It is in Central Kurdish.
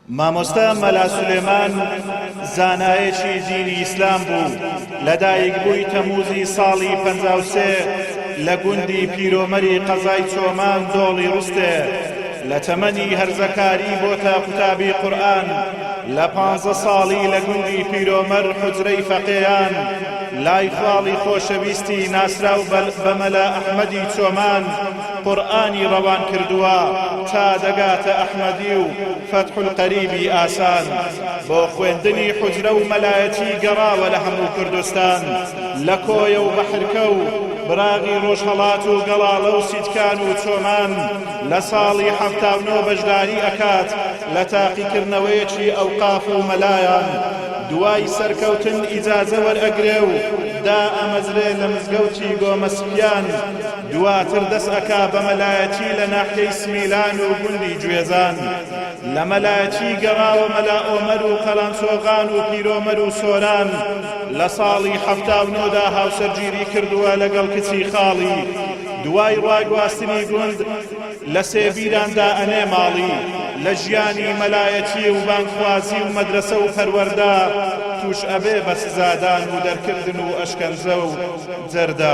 مامۆستا مەلا سولێمان زانایەکی دینی ئیسلام بوو. لەدایک بووی تەمووزی ساڵی 53 لە گوندی پیرۆمەری قەزای چۆمان دۆڵی ڕستێ. لە تەمەنی هەرزەکاری بۆتە قوتابی قورئان. لە 15 ساڵی لە گوندی پیرۆمەر حوجرەی فەقێیان لای خاڵی خۆشەویستی ناسراو بە مەلا ئەحمەدی چۆمان قورئانی ڕەوان کردووە تا دەگاتە ئەحمەدی و فەتح القەریبی ئاسان. بۆ خوێندنی حوجرە و مەلایەتی گەڕاوە لە هەموو کوردستان، لە کۆیە و بەحرکە و براغی ڕۆژهەڵات و گەڵاڵە و سیتکان و چۆمان. لە ساڵی 79 بەشداری ئەکات لە تاقیکردنەوەیەکی ئەوقاف و مەلایان. دوای سەرکەوتن ئیجازە وەرئەگرێ و دا ئەمەزرێ لە مزگەوتی گۆمەسپیان. دواتر دەست ئەکا بە مەلایەتی لە ناحیەی سمیلان و گوندی گوێزان. لە مەلایەتی گەڕاوە مەلا ئۆمەر و قەڵەنسۆغان و پیرۆمەر و سۆران. لە ساڵی 79 دا هاوسەرگیری کردووە لەگەڵ کچی خاڵی. دوای ڕاگواستنی گوند لە سێبیراندا ئەنێ ماڵی. لە ژیانی مەلایەتی و بانگخوازی و مەدرسە و پەروەردە توش ئەبێ بە سزادان و دەرکردن و ئەشکەنجە و جەردە.